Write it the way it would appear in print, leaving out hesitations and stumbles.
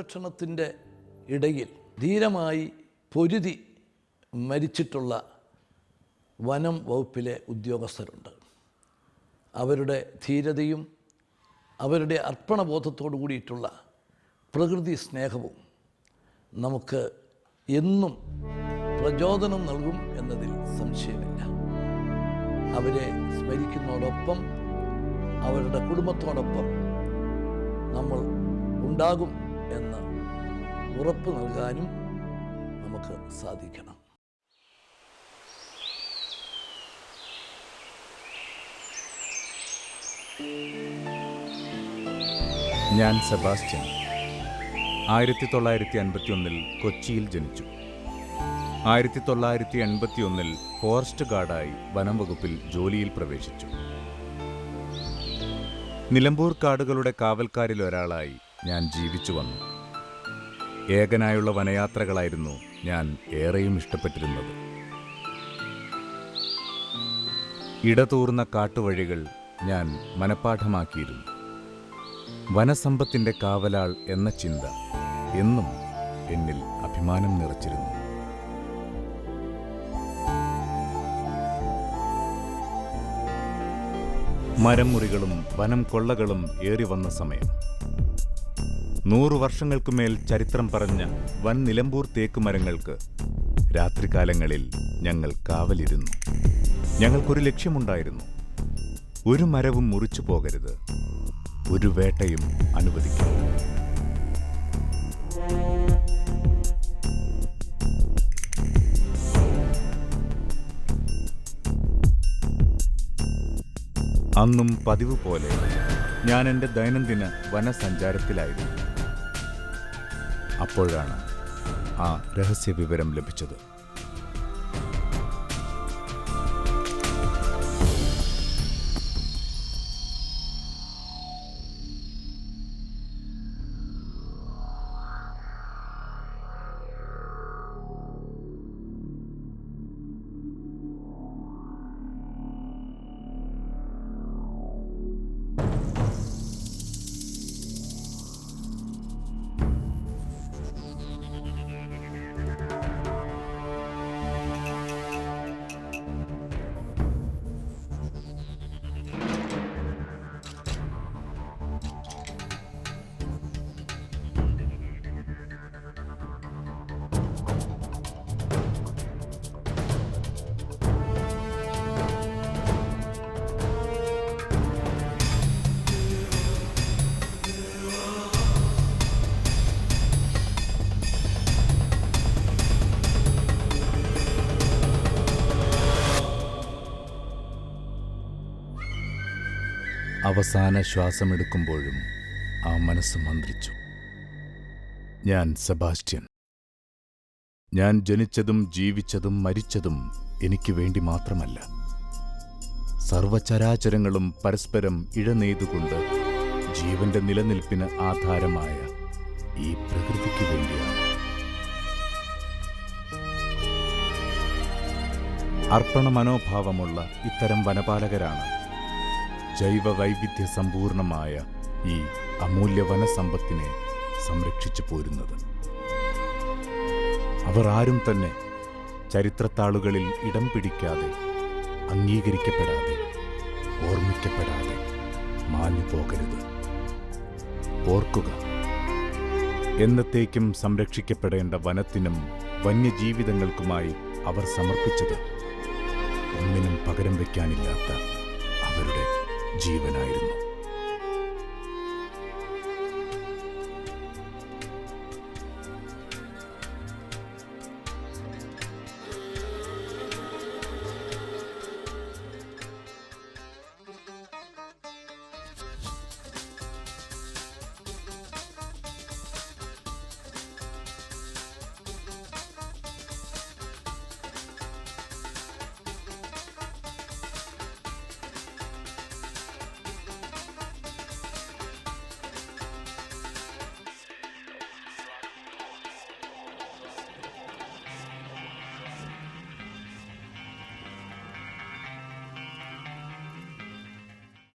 സംരക്ഷണത്തിൻ്റെ ഇടയിൽ ധീരമായി പൊരുതി മരിച്ചിട്ടുള്ള വനം വകുപ്പിലെ ഉദ്യോഗസ്ഥരുണ്ട്. അവരുടെ ധീരതയും അവരുടെ അർപ്പണബോധത്തോടു കൂടിയിട്ടുള്ള പ്രകൃതി സ്നേഹവും നമുക്ക് എന്നും പ്രചോദനം നൽകും എന്നതിൽ സംശയമില്ല. അവരെ സ്മരിക്കുന്നതോടൊപ്പം അവരുടെ കുടുംബത്തോടൊപ്പം നമ്മൾ ഉണ്ടാകും എന്ന് ഉറപ്പ് നൽകാനും നമുക്ക് സാധിക്കണം. ഞാൻ സെബാസ്റ്റ്യൻ 1951 കൊച്ചിയിൽ ജനിച്ചു. 1981 ഫോറസ്റ്റ് ഗാർഡായി വനം വകുപ്പിൽ ജോലിയിൽ പ്രവേശിച്ചു. നിലമ്പൂർ കാടുകളുടെ കാവൽക്കാരിൽ ഒരാളായി ഞാൻ ജീവിച്ചു വന്നു. ഏകനായുള്ള വനയാത്രകളായിരുന്നു ഞാൻ ഏറെയും ഇഷ്ടപ്പെട്ടിരുന്നത്. ഇടതൂർന്ന കാട്ടുവഴികൾ ഞാൻ മനഃപ്പാഠമാക്കിയിരുന്നു. വനസമ്പത്തിൻ്റെ കാവലാൾ എന്ന ചിന്ത എന്നും എന്നിൽ അഭിമാനം നിറച്ചിരുന്നു. മരം മുറികളും വനം കൊള്ളകളും ഏറി വന്ന സമയം. 100 വർഷങ്ങൾക്കുമേൽ ചരിത്രം പറഞ്ഞ വൻ നിലമ്പൂർ തേക്കുമരങ്ങൾക്ക് രാത്രികാലങ്ങളിൽ ഞങ്ങൾ കാവലിരുന്നു. ഞങ്ങൾക്കൊരു ലക്ഷ്യമുണ്ടായിരുന്നു. ഒരു മരവും മുറിച്ചു പോകരുത്, ഒരു വേട്ടയും അനുവദിക്കണം. അന്നും പതിവ് പോലെ ഞാൻ എൻ്റെ ദൈനംദിന വനസഞ്ചാരത്തിലായിരുന്നു. അപ്പോഴാണ് ആ രഹസ്യ വിവരം ലഭിച്ചത്. അവസാന ശ്വാസമെടുക്കുമ്പോഴും ആ മനസ്സ് മന്ത്രിച്ചു. ഞാൻ സെബാസ്റ്റ്യൻ. ഞാൻ ജനിച്ചതും ജീവിച്ചതും മരിച്ചതും എനിക്ക് വേണ്ടി മാത്രമല്ല. സർവചരാചരങ്ങളും പരസ്പരം ഇഴനെയ്തുകൊണ്ട് ജീവന്റെ നിലനിൽപ്പിന് ആധാരമായ ഈ പ്രകൃതിക്ക് വേണ്ടിയാണ്. അർപ്പണ മനോഭാവമുള്ള ഇത്തരം വനപാലകരാണ് ജൈവ വൈവിധ്യ സമ്പൂർണമായ ഈ അമൂല്യ വനസമ്പത്തിനെ സംരക്ഷിച്ചു പോരുന്നത്. അവർ ആരും തന്നെ ചരിത്രത്താളുകളിൽ ഇടം പിടിക്കാതെ, അംഗീകരിക്കപ്പെടാതെ, ഓർമ്മിക്കപ്പെടാതെ മാഞ്ഞു പോകരുത്. ഓർക്കുക, എന്നത്തേക്കും സംരക്ഷിക്കപ്പെടേണ്ട വനത്തിനും വന്യജീവിതങ്ങൾക്കുമായി അവർ സമർപ്പിച്ചത് ഒന്നിനും പകരം വയ്ക്കാനില്ലാത്ത അവരുടെ ജീവനായിരുന്നു.